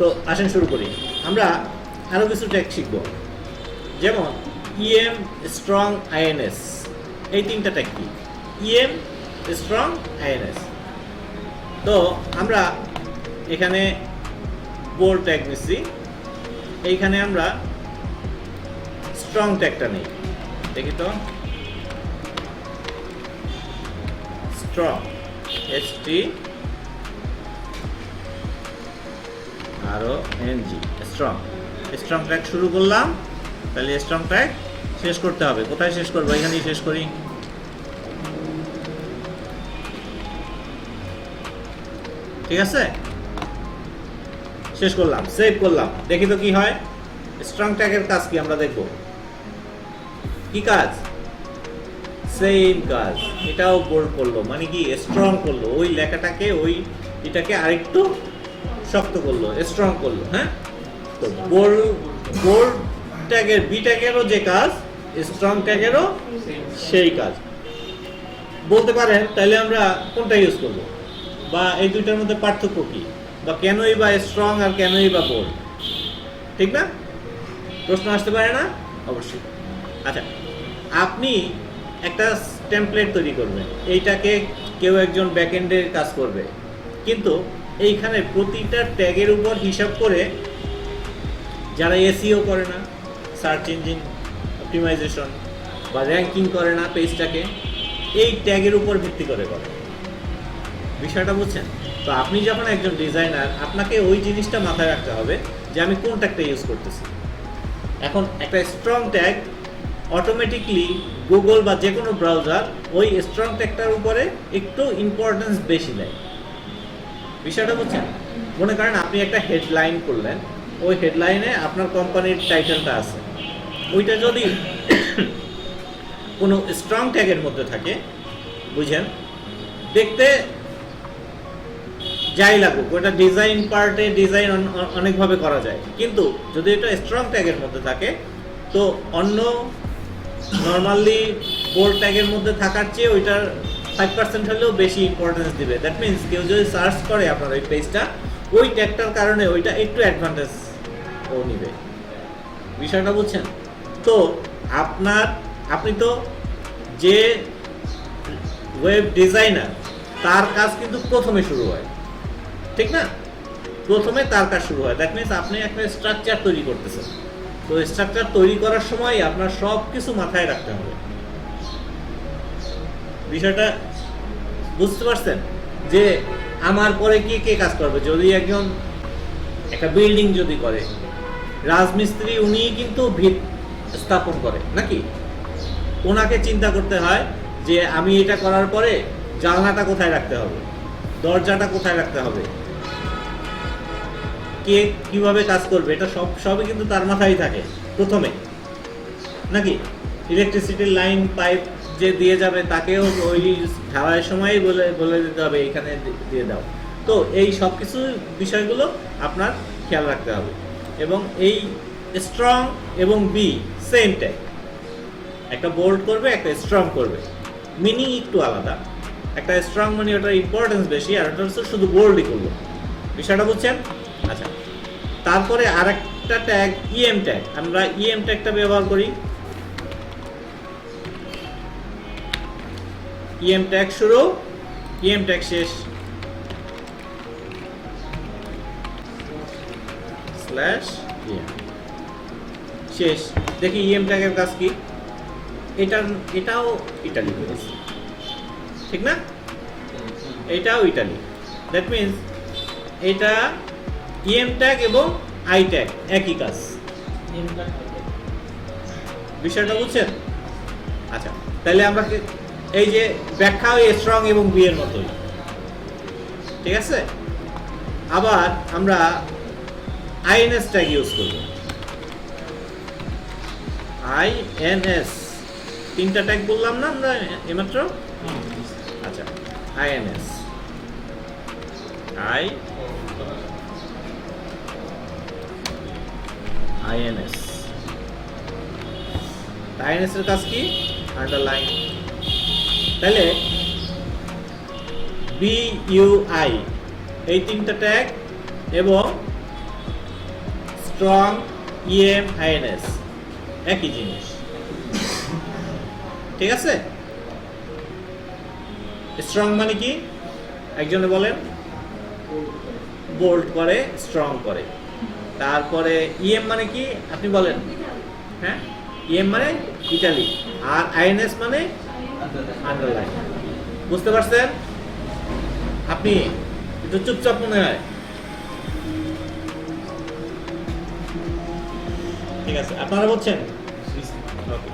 তো আসেন শুরু করি। আমরা আরও কিছু ট্যাগ শিখব, যেমন ইএম, স্ট্রং, আইএনএস। এই তিনটা ট্যাগ কি? EM, strong, INS. তো আমরা এখানে বোল্ড ট্যাগ নিচ্ছি, এইখানে আমরা স্ট্রং ট্যাগটা নেই। দেখি তো, strong, ST RONG, strong. Strong tag শুরু করলাম, তাহলে স্ট্রং ট্যাগ শেষ করতে হবে। কোথায় শেষ করবো? এখানেই শেষ করি। ঠিক আছে, শেষ করলাম, সেভ করলাম। দেখি তো কি হয়। স্ট্রং ট্যাগের কাজ কি আমরা দেখব। কি কাজ? সেম কাজ। এটাও বোল্ড করলো, মানে কি স্ট্রং করলো, ওই লেখাটাকে ওই এটাকে আরেকটু শক্ত করলো, স্ট্রং করলো। হ্যাঁ, তো বোল্ড ট্যাগের, বি ট্যাগেরও যে কাজ, স্ট্রং ট্যাগেরও সেই কাজ। বলতে পারেন তাহলে আমরা কোনটা ইউজ করব, বা এই দুইটার মধ্যে পার্থক্য কি, বা কেনই বা স্ট্রং আর কেনই বা বোল্ড? ঠিক না? প্রশ্ন আসতে পারে না? অবশ্যই। আচ্ছা, আপনি একটা টেমপ্লেট তৈরি করবেন, এইটাকে কেউ একজন ব্যাকএন্ডের কাজ করবে, কিন্তু এইখানে প্রতিটা ট্যাগের উপর হিসাব করে, যারা এসইও করে না, সার্চ ইঞ্জিন অপটিমাইজেশন বা র্যাঙ্কিং করে না পেজটাকে, এই ট্যাগের উপর ভিত্তি করে করে। বিষয়টা বুঝছেন? তো আপনি যখন একজন ডিজাইনার, আপনাকে ওই জিনিসটা মাথায় রাখতে হবে যে আমি কোন ট্যাগটা ইউজ করতেছি। এখন একটা স্ট্রং ট্যাগ অটোমেটিকলি গুগল বা যে কোনো ব্রাউজার ওই স্ট্রং ট্যাগটার উপরে একটু ইম্পর্টেন্স বেশি দেয়। বিষয়টা বুঝছেন? মনে করেন আপনি একটা হেডলাইন করলেন, ওই হেডলাইনে আপনার কোম্পানির টাইটেলটা আছে, ওইটা যদি কোনো স্ট্রং ট্যাগের মধ্যে থাকে, বুঝেন, দেখতে যাই লাগুক, ওটা ডিজাইন পার্টে ডিজাইন অনেকভাবে করা যায়, কিন্তু যদি এটা স্ট্রং ট্যাগের মধ্যে থাকে, তো অন্য নর্মালি বোল্ড ট্যাগের মধ্যে থাকার চেয়ে ওইটার 5% হলেও বেশি ইম্পর্টেন্স দিবে। দ্যাট মিনস কেউ যদি সার্চ করে আপনার ওই পেজটা, ওই ট্যাগটার কারণে ওইটা একটু অ্যাডভান্টেজ ও নিবে। বিষয়টা বুঝছেন? তো আপনি তো যে ওয়েব ডিজাইনার, তার কাজ কিন্তু প্রথমে শুরু হয়, ঠিক না? প্রথমে তার কাজ শুরু হয়। দ্যাট মিনস আপনি একটা স্ট্রাকচার তৈরি করতেছেন, তো স্ট্রাকচার তৈরি করার সময় আপনার সব কিছু মাথায় রাখতে হবে। বিষয়টা বুঝতে পারছেন? যে আমার পরে কে কে কাজ করবে। যদি একজন একটা বিল্ডিং যদি করে, রাজমিস্ত্রি উনিই কিন্তু ভিত স্থাপন করে নাকি? ওনাকে চিন্তা করতে হয় যে আমি এটা করার পরে জানলাটা কোথায় রাখতে হবে, দরজাটা কোথায় রাখতে হবে, কে কিভাবে কাজ করবে, এটা সবই কিন্তু তার মাথায় থাকে প্রথমে নাকি? ইলেকট্রিসিটির লাইন পাইপ যে দিয়ে যাবে, তাকেও ওই ঢালাইয়ের সময়ই বলে দিতে হবে এইখানে দিয়ে দাও। তো এই সব কিছু বিষয়গুলো আপনার খেয়াল রাখতে হবে। এবং এই স্ট্রং এবং বি সেম ট্যাগ, একটা বোল্ড করবে, একটা স্ট্রং করবে, মিনিং একটু আলাদা। একটা স্ট্রং মানে ওটার ইম্পর্টেন্স বেশি, আর ওটা হচ্ছে শুধু বোল্ডই করলো। বিষয়টা বুঝছেন? আচ্ছা, তারপরে আরেকটা ট্যাগ ইএম ট্যাগ। আমরা ইএম ট্যাগটা ব্যবহার করি। ইএম ট্যাগ শুরু, ইএম ট্যাগ শেষ, স্ল্যাশ ইএম শেষ। দেখি ইএম ট্যাগের কাজ কি। এটাও ইটালি করেছে, ঠিক না? এটাও ইটালি। দ্যাট মিনস এটা ইএম ট্যাগ এবং আই ট্যাগ একই কাজ। বিষয়টা বুঝছেন? আচ্ছা, তাহলে আমরা এই যে ব্যাখ্যা ওই স্ট্রং এবং বি এর মতোই, ঠিক আছে? আবার আমরা আইএনএস ট্যাগ ইউজ করব। আইএনএস, তিনটা ট্যাগ বললাম না আমরা এইমাত্র? আচ্ছা, আইএনএস, আইএনএস আইএনএস এর কাজ কি? আন্ডারলাইন। তাহলে বিইউআই এই তিনটা ট্যাগ এবং স্ট্রং, ইএম, আইএনএস একই জিনিস। ঠিক আছে? স্ট্রং মানে কি একজনে বলেন? বোল্ড করে, স্ট্রং করে। তারপরে ইএম মানে কি আপনি বলেন? হ্যাঁ, ইএম মানে ইটালি, আর আইএনএস মানে আন্ডারলাইন। বুঝতে পারছেন? আপনি একটু চুপচাপ মনে হয়। ঠিক আছে, আপনারা বলছেন? ওকে।